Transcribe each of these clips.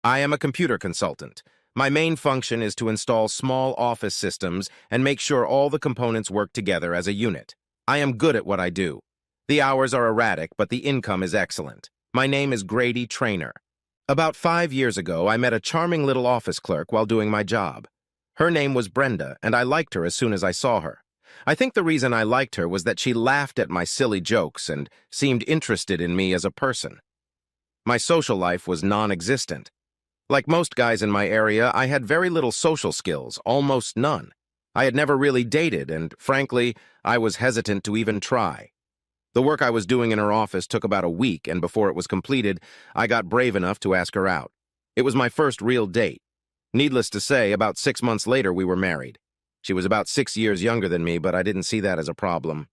I am a computer consultant. My main function is to install small office systems and make sure all the components work together as a unit. I am good at what I do. The hours are erratic, but the income is excellent. My name is Grady Traynor. About 5 years ago, I met a charming little office clerk while doing my job. Her name was Brenda, and I liked her as soon as I saw her. I think the reason I liked her was that she laughed at my silly jokes and seemed interested in me as a person. My social life was non-existent. Like most guys in my area, I had very little social skills, almost none. I had never really dated, and frankly, I was hesitant to even try. The work I was doing in her office took about a week, and before it was completed, I got brave enough to ask her out. It was my first real date. Needless to say, about 6 months later, we were married. She was about 6 years younger than me, but I didn't see that as a problem.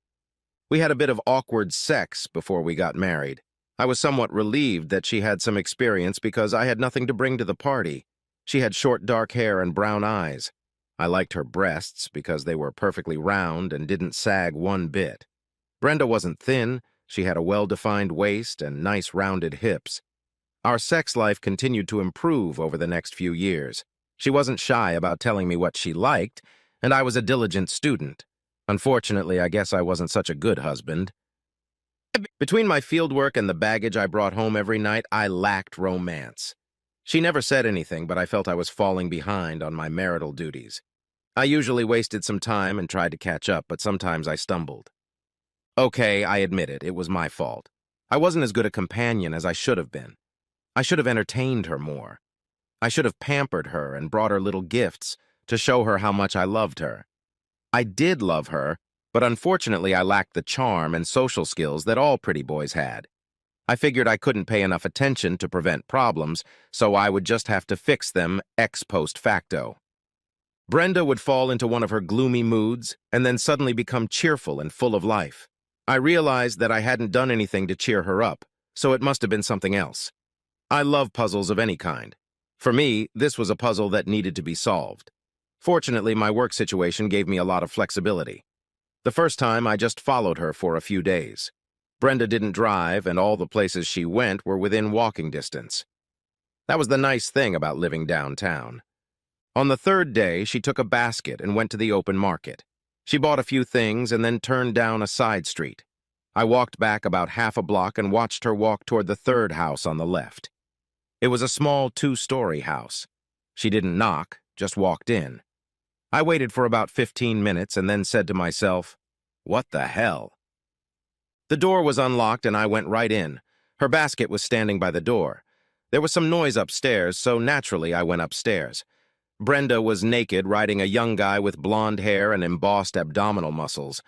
We had a bit of awkward sex before we got married. I was somewhat relieved that she had some experience because I had nothing to bring to the party. She had short dark hair and brown eyes. I liked her breasts because they were perfectly round and didn't sag one bit. Brenda wasn't thin, she had a well-defined waist and nice rounded hips. Our sex life continued to improve over the next few years. She wasn't shy about telling me what she liked, and I was a diligent student. Unfortunately, I guess I wasn't such a good husband. Between my fieldwork and the baggage I brought home every night, I lacked romance. She never said anything, but I felt I was falling behind on my marital duties. I usually wasted some time and tried to catch up, but sometimes I stumbled. Okay, I admit it was my fault. I wasn't as good a companion as I should have been. I should have entertained her more. I should have pampered her and brought her little gifts to show her how much I loved her. I did love her, but unfortunately I lacked the charm and social skills that all pretty boys had. I figured I couldn't pay enough attention to prevent problems, so I would just have to fix them ex post facto. Brenda would fall into one of her gloomy moods and then suddenly become cheerful and full of life. I realized that I hadn't done anything to cheer her up, so it must have been something else. I love puzzles of any kind. For me, this was a puzzle that needed to be solved. Fortunately, my work situation gave me a lot of flexibility. The first time, I just followed her for a few days. Brenda didn't drive, and all the places she went were within walking distance. That was the nice thing about living downtown. On the third day, she took a basket and went to the open market. She bought a few things and then turned down a side street. I walked back about half a block and watched her walk toward the third house on the left. It was a small 2-story house. She didn't knock, just walked in. I waited for about 15 minutes and then said to myself, "What the hell?" The door was unlocked and I went right in. Her basket was standing by the door. There was some noise upstairs, so naturally I went upstairs. Brenda was naked, riding a young guy with blonde hair and embossed abdominal muscles.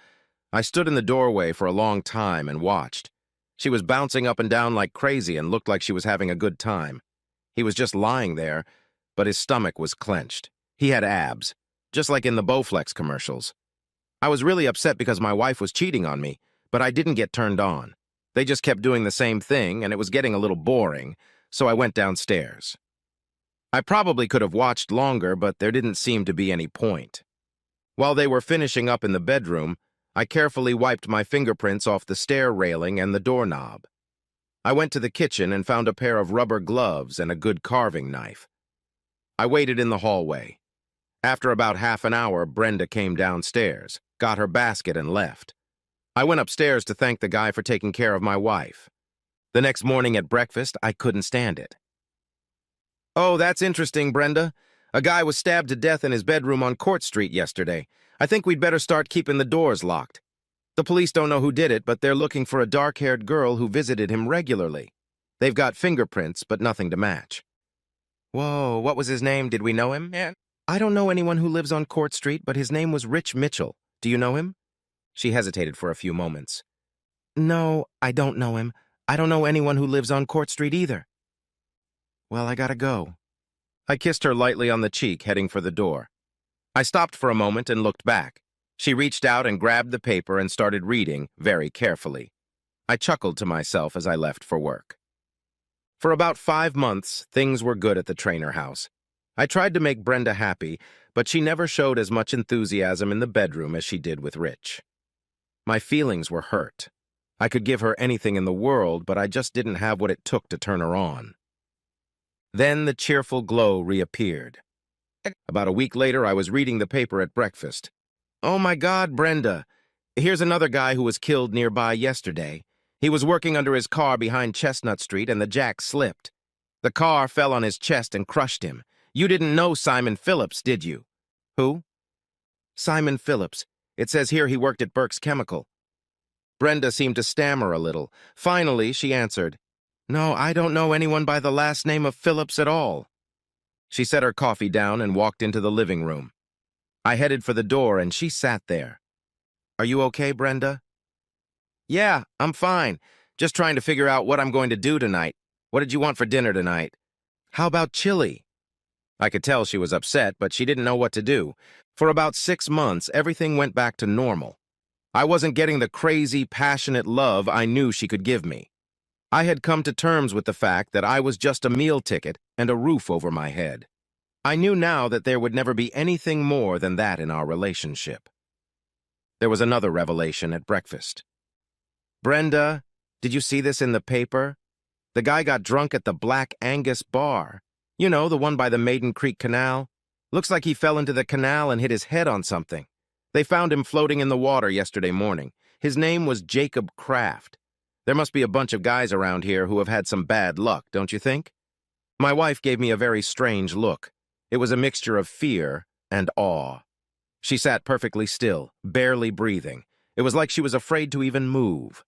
I stood in the doorway for a long time and watched. She was bouncing up and down like crazy and looked like she was having a good time. He was just lying there, but his stomach was clenched. He had abs, just like in the Bowflex commercials. I was really upset because my wife was cheating on me, but I didn't get turned on. They just kept doing the same thing, and it was getting a little boring, so I went downstairs. I probably could have watched longer, but there didn't seem to be any point. While they were finishing up in the bedroom, I carefully wiped my fingerprints off the stair railing and the doorknob. I went to the kitchen and found a pair of rubber gloves and a good carving knife. I waited in the hallway. After about half an hour, Brenda came downstairs, got her basket, and left. I went upstairs to thank the guy for taking care of my wife. The next morning at breakfast, I couldn't stand it. "Oh, that's interesting, Brenda. A guy was stabbed to death in his bedroom on Court Street yesterday. I think we'd better start keeping the doors locked. The police don't know who did it, but they're looking for a dark-haired girl who visited him regularly. They've got fingerprints, but nothing to match." "Whoa, what was his name? Did we know him?" "Yeah. I don't know anyone who lives on Court Street, but his name was Rich Mitchell. Do you know him?" She hesitated for a few moments. "No, I don't know him. I don't know anyone who lives on Court Street either." "Well, I gotta go." I kissed her lightly on the cheek, heading for the door. I stopped for a moment and looked back. She reached out and grabbed the paper and started reading, very carefully. I chuckled to myself as I left for work. For about 5 months, things were good at the Traynor house. I tried to make Brenda happy, but she never showed as much enthusiasm in the bedroom as she did with Rich. My feelings were hurt. I could give her anything in the world, but I just didn't have what it took to turn her on. Then the cheerful glow reappeared. About a week later, I was reading the paper at breakfast. "Oh my God, Brenda! Here's another guy who was killed nearby yesterday. He was working under his car behind Chestnut Street and the jack slipped. The car fell on his chest and crushed him. You didn't know Simon Phillips, did you?" "Who?" "Simon Phillips. It says here he worked at Burke's Chemical." Brenda seemed to stammer a little. Finally, she answered, "No, I don't know anyone by the last name of Phillips at all." She set her coffee down and walked into the living room. I headed for the door and she sat there. "Are you okay, Brenda?" "Yeah, I'm fine. Just trying to figure out what I'm going to do tonight. What did you want for dinner tonight?" "How about chili?" I could tell she was upset, but she didn't know what to do. For about 6 months, everything went back to normal. I wasn't getting the crazy, passionate love I knew she could give me. I had come to terms with the fact that I was just a meal ticket and a roof over my head. I knew now that there would never be anything more than that in our relationship. There was another revelation at breakfast. "Brenda, did you see this in the paper? The guy got drunk at the Black Angus bar. You know, the one by the Maiden Creek Canal. Looks like he fell into the canal and hit his head on something. They found him floating in the water yesterday morning. His name was Jacob Kraft. There must be a bunch of guys around here who have had some bad luck, don't you think?" My wife gave me a very strange look. It was a mixture of fear and awe. She sat perfectly still, barely breathing. It was like she was afraid to even move.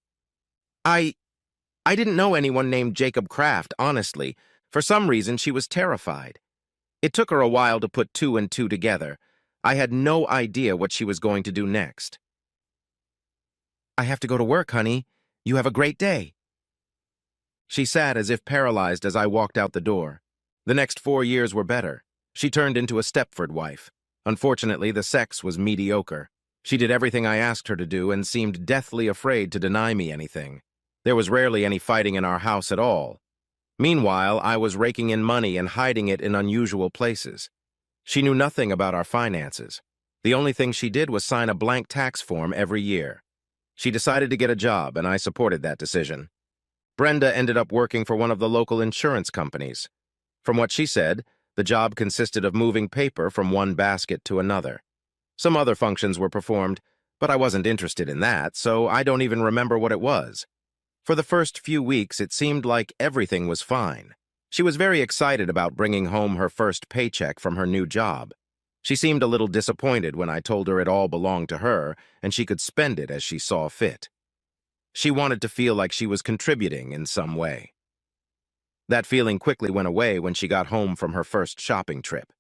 I didn't know anyone named Jacob Kraft, honestly. For some reason, she was terrified. It took her a while to put 2 and 2 together. I had no idea what she was going to do next. "I have to go to work, honey. You have a great day." She sat as if paralyzed as I walked out the door. The next 4 years were better. She turned into a Stepford wife. Unfortunately, the sex was mediocre. She did everything I asked her to do and seemed deathly afraid to deny me anything. There was rarely any fighting in our house at all. Meanwhile, I was raking in money and hiding it in unusual places. She knew nothing about our finances. The only thing she did was sign a blank tax form every year. She decided to get a job, and I supported that decision. Brenda ended up working for one of the local insurance companies. From what she said, the job consisted of moving paper from one basket to another. Some other functions were performed, but I wasn't interested in that, so I don't even remember what it was. For the first few weeks, it seemed like everything was fine. She was very excited about bringing home her first paycheck from her new job. She seemed a little disappointed when I told her it all belonged to her and she could spend it as she saw fit. She wanted to feel like she was contributing in some way. That feeling quickly went away when she got home from her first shopping trip.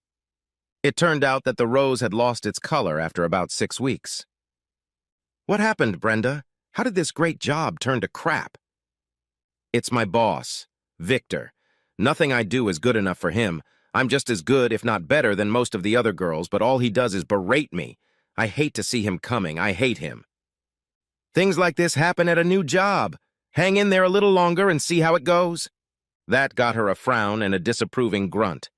It turned out that the rose had lost its color after about 6 weeks. "What happened, Brenda? How did this great job turn to crap?" "It's my boss, Victor. Nothing I do is good enough for him. I'm just as good, if not better, than most of the other girls, but all he does is berate me. I hate to see him coming. I hate him." "Things like this happen at a new job. Hang in there a little longer and see how it goes." That got her a frown and a disapproving grunt.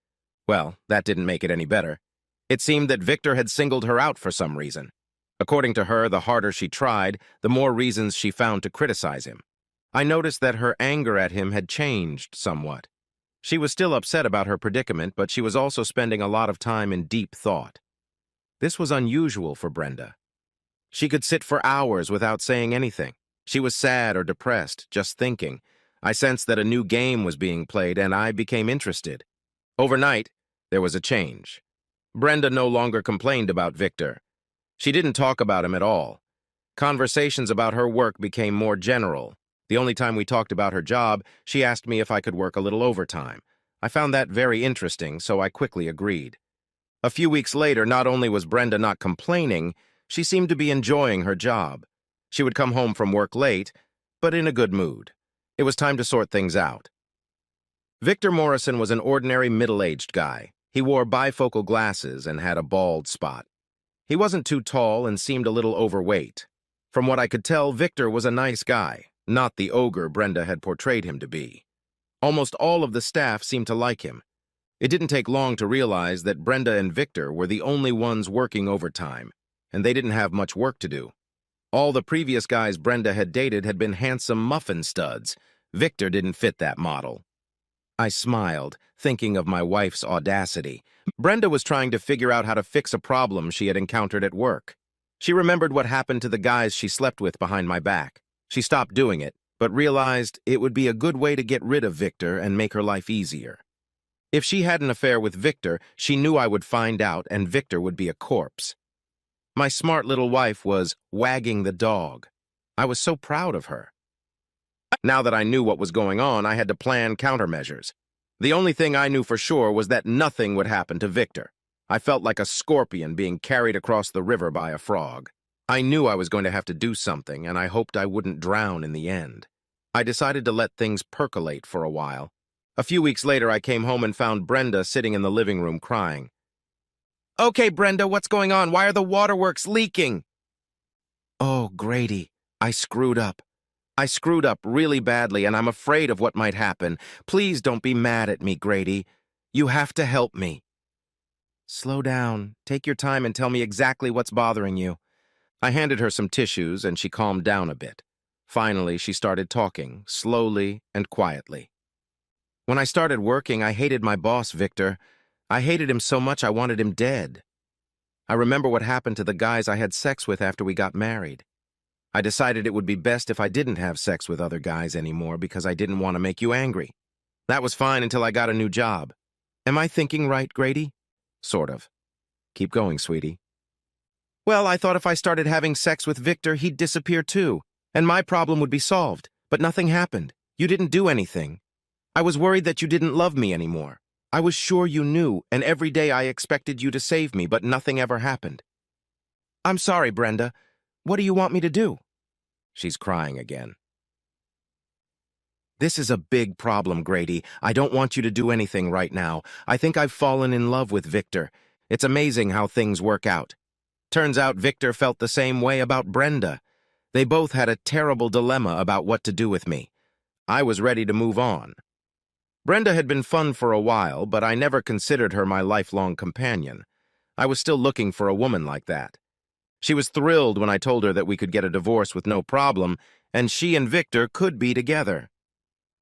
Well, that didn't make it any better. It seemed that Victor had singled her out for some reason. According to her, the harder she tried, the more reasons she found to criticize him. I noticed that her anger at him had changed somewhat. She was still upset about her predicament, but she was also spending a lot of time in deep thought. This was unusual for Brenda. She could sit for hours without saying anything. She was sad or depressed, just thinking. I sensed that a new game was being played, and I became interested. Overnight, there was a change. Brenda no longer complained about Victor. She didn't talk about him at all. Conversations about her work became more general. The only time we talked about her job, she asked me if I could work a little overtime. I found that very interesting, so I quickly agreed. A few weeks later, not only was Brenda not complaining, she seemed to be enjoying her job. She would come home from work late, but in a good mood. It was time to sort things out. Victor Morrison was an ordinary middle-aged guy. He wore bifocal glasses and had a bald spot. He wasn't too tall and seemed a little overweight. From what I could tell, Victor was a nice guy, not the ogre Brenda had portrayed him to be. Almost all of the staff seemed to like him. It didn't take long to realize that Brenda and Victor were the only ones working overtime, and they didn't have much work to do. All the previous guys Brenda had dated had been handsome muffin studs. Victor didn't fit that model. I smiled, thinking of my wife's audacity. Brenda was trying to figure out how to fix a problem she had encountered at work. She remembered what happened to the guys she slept with behind my back. She stopped doing it, but realized it would be a good way to get rid of Victor and make her life easier. If she had an affair with Victor, she knew I would find out and Victor would be a corpse. My smart little wife was wagging the dog. I was so proud of her. Now that I knew what was going on, I had to plan countermeasures. The only thing I knew for sure was that nothing would happen to Victor. I felt like a scorpion being carried across the river by a frog. I knew I was going to have to do something, and I hoped I wouldn't drown in the end. I decided to let things percolate for a while. A few weeks later, I came home and found Brenda sitting in the living room crying. "Okay, Brenda, what's going on? Why are the waterworks leaking?" "Oh, Grady, I screwed up. I screwed up really badly, and I'm afraid of what might happen. Please don't be mad at me, Grady. You have to help me." "Slow down. Take your time and tell me exactly what's bothering you." I handed her some tissues, and she calmed down a bit. Finally, she started talking, slowly and quietly. "When I started working, I hated my boss, Victor. I hated him so much I wanted him dead. I remember what happened to the guys I had sex with after we got married. I decided it would be best if I didn't have sex with other guys anymore because I didn't want to make you angry. That was fine until I got a new job. Am I thinking right, Grady?" "Sort of. Keep going, sweetie." "Well, I thought if I started having sex with Victor, he'd disappear too, and my problem would be solved. But nothing happened. You didn't do anything. I was worried that you didn't love me anymore. I was sure you knew, and every day I expected you to save me, but nothing ever happened. I'm sorry, Brenda. What do you want me to do?" She's crying again. "This is a big problem, Grady. I don't want you to do anything right now. I think I've fallen in love with Victor. It's amazing how things work out. Turns out Victor felt the same way about Brenda. They both had a terrible dilemma about what to do with me. I was ready to move on. Brenda had been fun for a while, but I never considered her my lifelong companion. I was still looking for a woman like that. She was thrilled when I told her that we could get a divorce with no problem, and she and Victor could be together.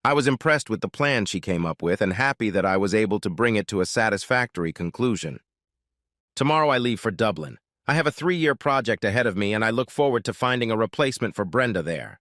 I was impressed with the plan she came up with and happy that I was able to bring it to a satisfactory conclusion. Tomorrow I leave for Dublin. I have a 3-year project ahead of me, and I look forward to finding a replacement for Brenda there.